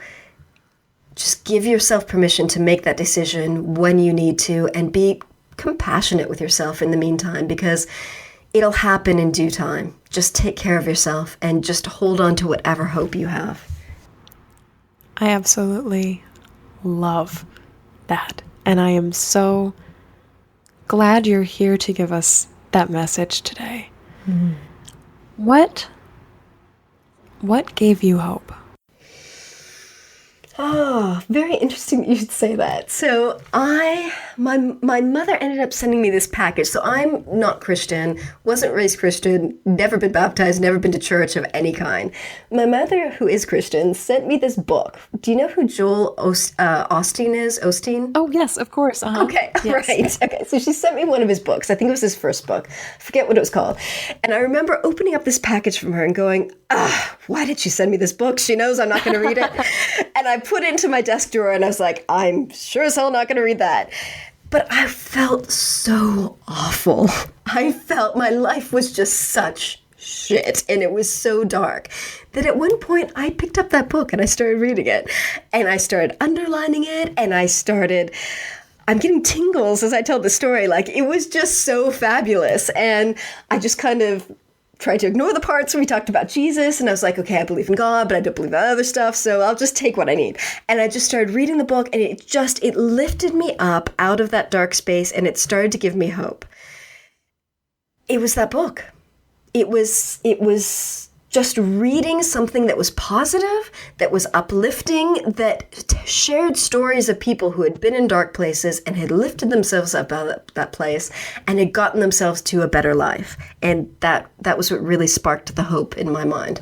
Just give yourself permission to make that decision when you need to, and be compassionate with yourself in the meantime, because it'll happen in due time. Just take care of yourself and just hold on to whatever hope you have. I absolutely love that. And I am so glad you're here to give us that message today. Mm-hmm. What gave you hope? Oh, very interesting you should say that. So my mother ended up sending me this package. So I'm not Christian, wasn't raised Christian, never been baptized, never been to church of any kind. My mother, who is Christian, sent me this book. Do you know who Joel Osteen is? Osteen? Oh, yes, of course. Uh-huh. Okay, yes. Right. Okay, so she sent me one of his books. I think it was his first book. I forget what it was called. And I remember opening up this package from her and going, why did she send me this book? She knows I'm not going to read it. And I put it into my desk drawer and I was like, I'm sure as hell not going to read that. But I felt so awful. I felt my life was just such shit, and it was so dark that at one point I picked up that book and I started reading it, and I started underlining it, and I'm getting tingles as I tell the story. Like, it was just so fabulous. And I just kind of tried to ignore the parts where we talked about Jesus, and I was like, okay, I believe in God, but I don't believe in other stuff, so I'll just take what I need. And I just started reading the book, and it lifted me up out of that dark space, and it started to give me hope. It was that book. It was just reading something that was positive, that was uplifting, that shared stories of people who had been in dark places and had lifted themselves up out of that place and had gotten themselves to a better life. And that was what really sparked the hope in my mind.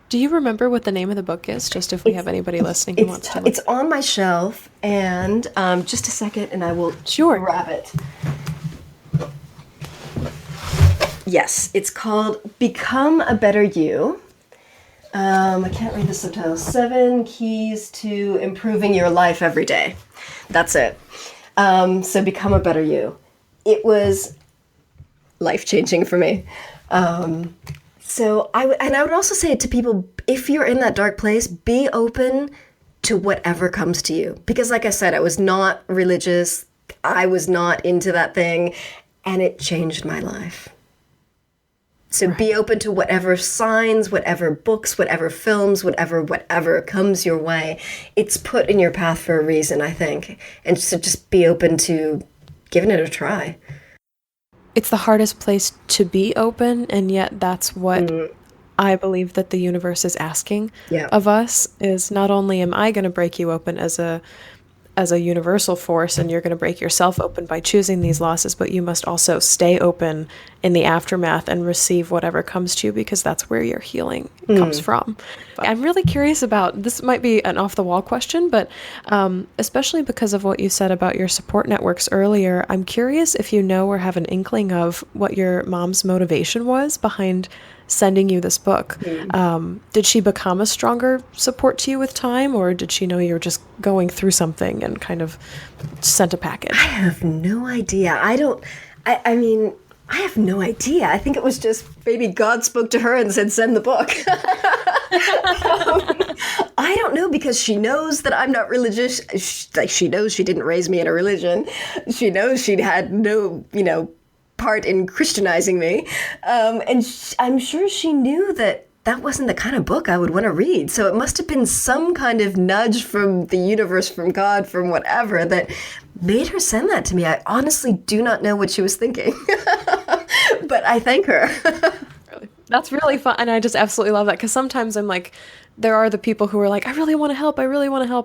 Do you remember what the name of the book is, just if we have anybody listening who wants to look? It's on my shelf, and just a second, and I will grab it. Yes, it's called Become a Better You. I can't read the subtitle. 7 Keys to Improving Your Life Every Day. That's it. So Become a Better You. It was life-changing for me. So I would also say to people, if you're in that dark place, be open to whatever comes to you. Because like I said, I was not religious. I was not into that thing. And it changed my life. So be open to whatever signs, whatever books, whatever films, whatever comes your way. It's put in your path for a reason, I think. And so just be open to giving it a try. It's the hardest place to be open, and yet that's what I believe that the universe is asking of us, is not only am I going to break you open as a universal force, and you're going to break yourself open by choosing these losses, but you must also stay open in the aftermath and receive whatever comes to you, because that's where your healing comes from. I'm really curious about, this might be an off-the-wall question, but especially because of what you said about your support networks earlier, I'm curious if you know or have an inkling of what your mom's motivation was behind sending you this book. Did she become a stronger support to you with time, or did she know you were just going through something and kind of sent a package? I have no idea. I mean, I have no idea. I think it was just maybe God spoke to her and said, send the book. I don't know, because she knows that I'm not religious. She knows she didn't raise me in a religion. She knows she'd had no, part in Christianizing me. And I'm sure she knew that wasn't the kind of book I would want to read. So it must have been some kind of nudge from the universe, from God, from whatever, that made her send that to me. I honestly do not know what she was thinking, but I thank her. That's really fun. And I just absolutely love that, because sometimes I'm like, there are the people who are like, I really want to help.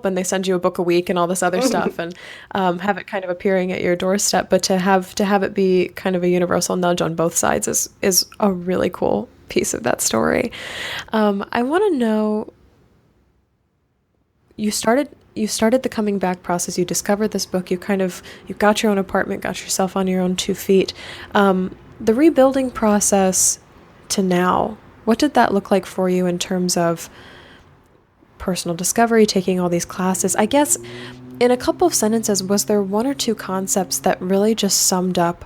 And they send you a book a week and all this other stuff, and have it kind of appearing at your doorstep. But to have it be kind of a universal nudge on both sides is a really cool piece of that story. I want to know, you started the coming back process. You discovered this book. You got your own apartment, got yourself on your own 2 feet. The rebuilding process to now, what did that look like for you in terms of personal discovery, taking all these classes? I guess in a couple of sentences, was there 1 or 2 concepts that really just summed up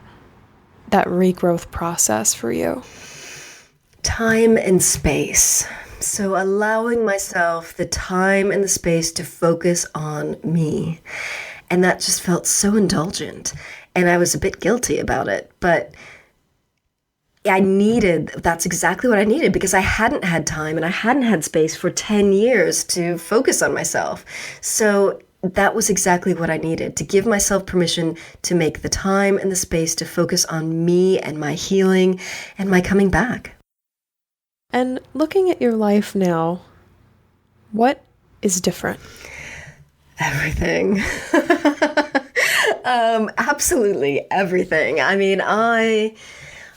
that regrowth process for you? Time and space. So allowing myself the time and the space to focus on me. And that just felt so indulgent. And I was a bit guilty about it. But that's exactly what I needed, because I hadn't had time and I hadn't had space for 10 years to focus on myself. So that was exactly what I needed, to give myself permission to make the time and the space to focus on me and my healing and my coming back. And looking at your life now, what is different? Everything. Absolutely everything. I mean,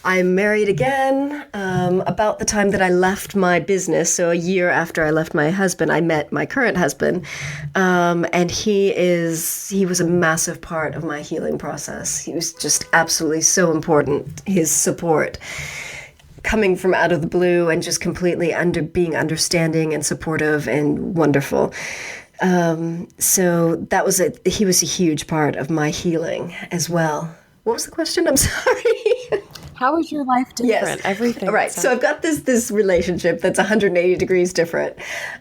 I'm married again. About the time that I left my business, so a year after I left my husband, I met my current husband. And he was a massive part of my healing process. He was just absolutely so important. His support, coming from out of the blue and just completely being understanding and supportive and wonderful. So that was he was a huge part of my healing as well. What was the question? I'm sorry. How is your life different? Yes. Everything. Right. So I've got this relationship that's 180 degrees different.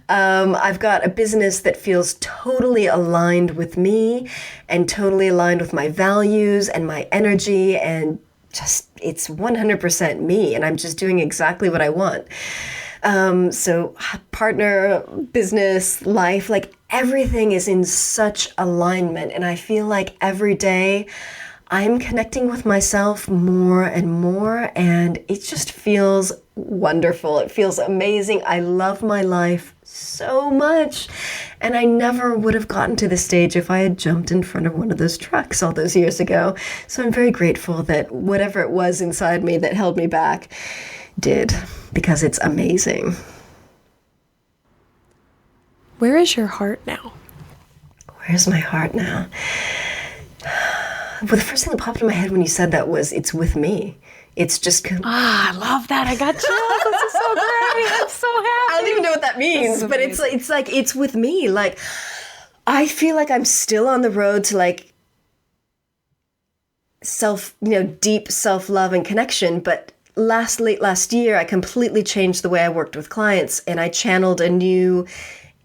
I've got a business that feels totally aligned with me and totally aligned with my values and my energy, and just it's 100% me, and I'm just doing exactly what I want. So partner, business, life, like everything is in such alignment, and I feel like every day I'm connecting with myself more and more, and it just feels wonderful. It feels amazing. I love my life so much. And I never would have gotten to this stage if I had jumped in front of one of those trucks all those years ago. So I'm very grateful that whatever it was inside me that held me back did, because it's amazing. Where is your heart now? Where's my heart now? Well, the first thing that popped in my head when you said that was, it's with me. It's just... I love that. I got chills. This is so great. I'm so happy. I don't even know what that means, but it's with me. Like, I feel like I'm still on the road to like deep self-love and connection. But late last year, I completely changed the way I worked with clients, and I channeled a new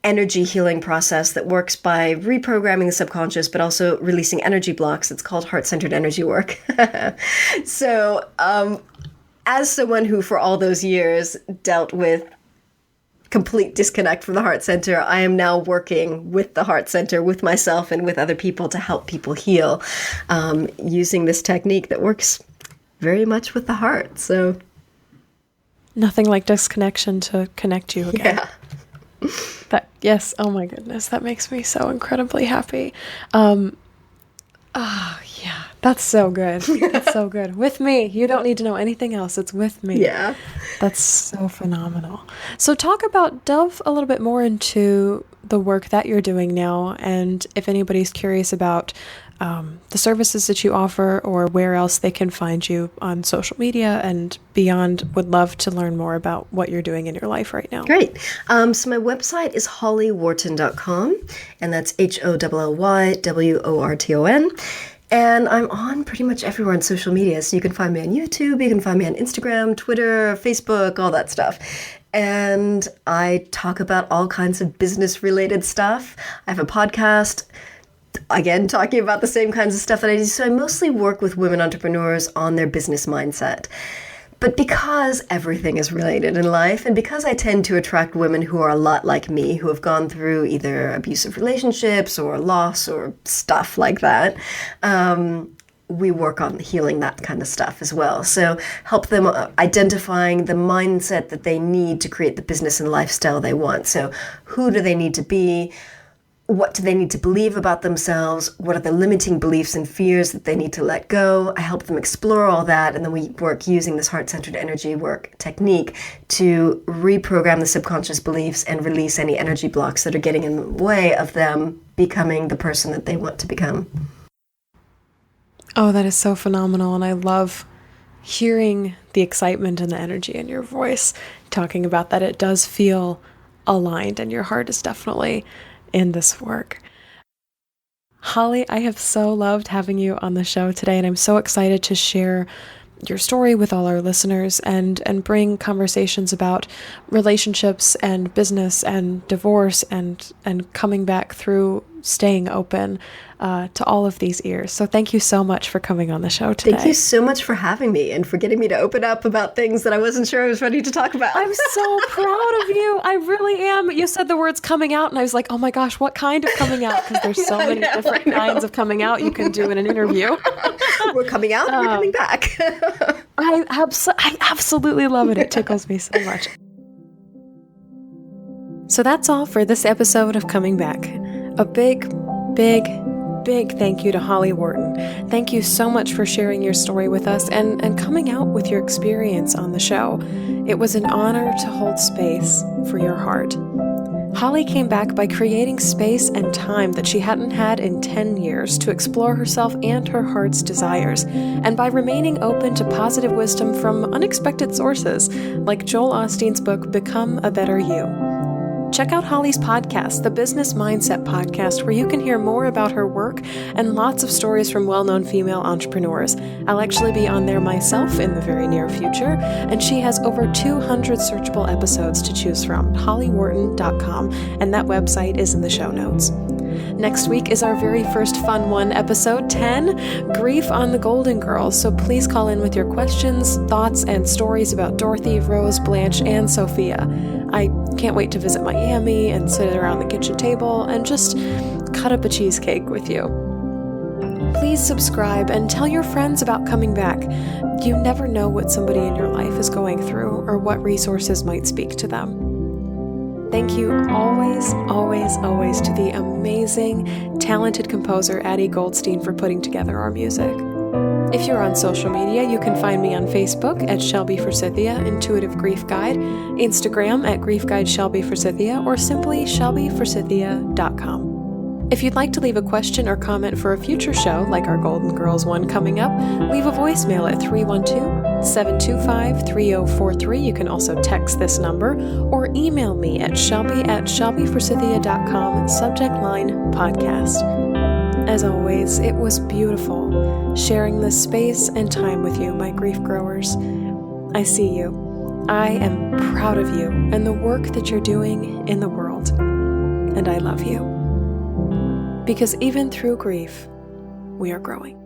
energy healing process that works by reprogramming the subconscious, but also releasing energy blocks. It's called heart-centered energy work. So, as someone who for all those years dealt with complete disconnect from the heart center, I am now working with the heart center, with myself and with other people to help people heal, using this technique that works very much with the heart. So nothing like disconnection to connect you again. Yeah. Yes. Oh my goodness. That makes me so incredibly happy. Yeah, that's so good. That's so good. With me. You don't need to know anything else. It's with me. Yeah. That's so phenomenal. So delve a little bit more into the work that you're doing now. And if anybody's curious about the services that you offer or where else they can find you on social media and beyond, would love to learn more about what you're doing in your life right now. Great. So my website is hollyworton.com, and that's HOLLYWORTON. And I'm on pretty much everywhere on social media. So you can find me on YouTube, you can find me on Instagram, Twitter, Facebook, all that stuff. And I talk about all kinds of business-related stuff. I have a podcast, again, talking about the same kinds of stuff that I do. So I mostly work with women entrepreneurs on their business mindset. But because everything is related in life, and because I tend to attract women who are a lot like me, who have gone through either abusive relationships or loss or stuff like that, we work on healing that kind of stuff as well. So help them identifying the mindset that they need to create the business and lifestyle they want. So who do they need to be? What do they need to believe about themselves? What are the limiting beliefs and fears that they need to let go? I help them explore all that, and then we work using this heart-centered energy work technique to reprogram the subconscious beliefs and release any energy blocks that are getting in the way of them becoming the person that they want to become. Oh, that is so phenomenal, and I love hearing the excitement and the energy in your voice, talking about that. It does feel aligned, and your heart is definitely in this work. Holly, I have so loved having you on the show today, and I'm so excited to share your story with all our listeners and bring conversations about relationships and business and divorce and coming back through staying open to all of these ears. So thank you so much for coming on the show today. Thank you so much for having me and for getting me to open up about things that I wasn't sure I was ready to talk about. I'm so proud of you. I really am. You said the words coming out, and I was like, oh my gosh, what kind of coming out? Because there's so many different kinds of coming out you can do in an interview. We're coming out and we're coming back. I absolutely love it. It tickles me so much. So that's all for this episode of Coming Back. A big thank you to Holly Worton. Thank you so much for sharing your story with us and coming out with your experience on the show. It was an honor to hold space for your heart. Holly came back by creating space and time that she hadn't had in 10 years to explore herself and her heart's desires, and by remaining open to positive wisdom from unexpected sources, like Joel Osteen's book, Become a Better You. Check out Holly's podcast, the Business Mindset Podcast, where you can hear more about her work and lots of stories from well-known female entrepreneurs. I'll actually be on there myself in the very near future, and she has over 200 searchable episodes to choose from, hollywworton.com, and that website is in the show notes. Next week is our very first fun one, episode 10, Grief on the Golden Girls. So please call in with your questions, thoughts, and stories about Dorothy, Rose, Blanche, and Sophia. I can't wait to visit Miami and sit around the kitchen table and just cut up a cheesecake with you. Please subscribe and tell your friends about coming back. You never know what somebody in your life is going through or what resources might speak to them. Thank you always, always, always to the amazing, talented composer Addie Goldstein for putting together our music. If you're on social media, you can find me on Facebook at Shelby Forsythia Intuitive Grief Guide, Instagram at Grief Guide Shelby Forsythia, or simply shelbyforsythia.com. If you'd like to leave a question or comment for a future show, like our Golden Girls one coming up, leave a voicemail at 312-725-3043. You can also text this number or email me at shelby@shelbyforsythia.com, subject line podcast. As always, it was beautiful sharing this space and time with you, my grief growers. I see you. I am proud of you and the work that you're doing in the world. And I love you. Because even through grief, we are growing.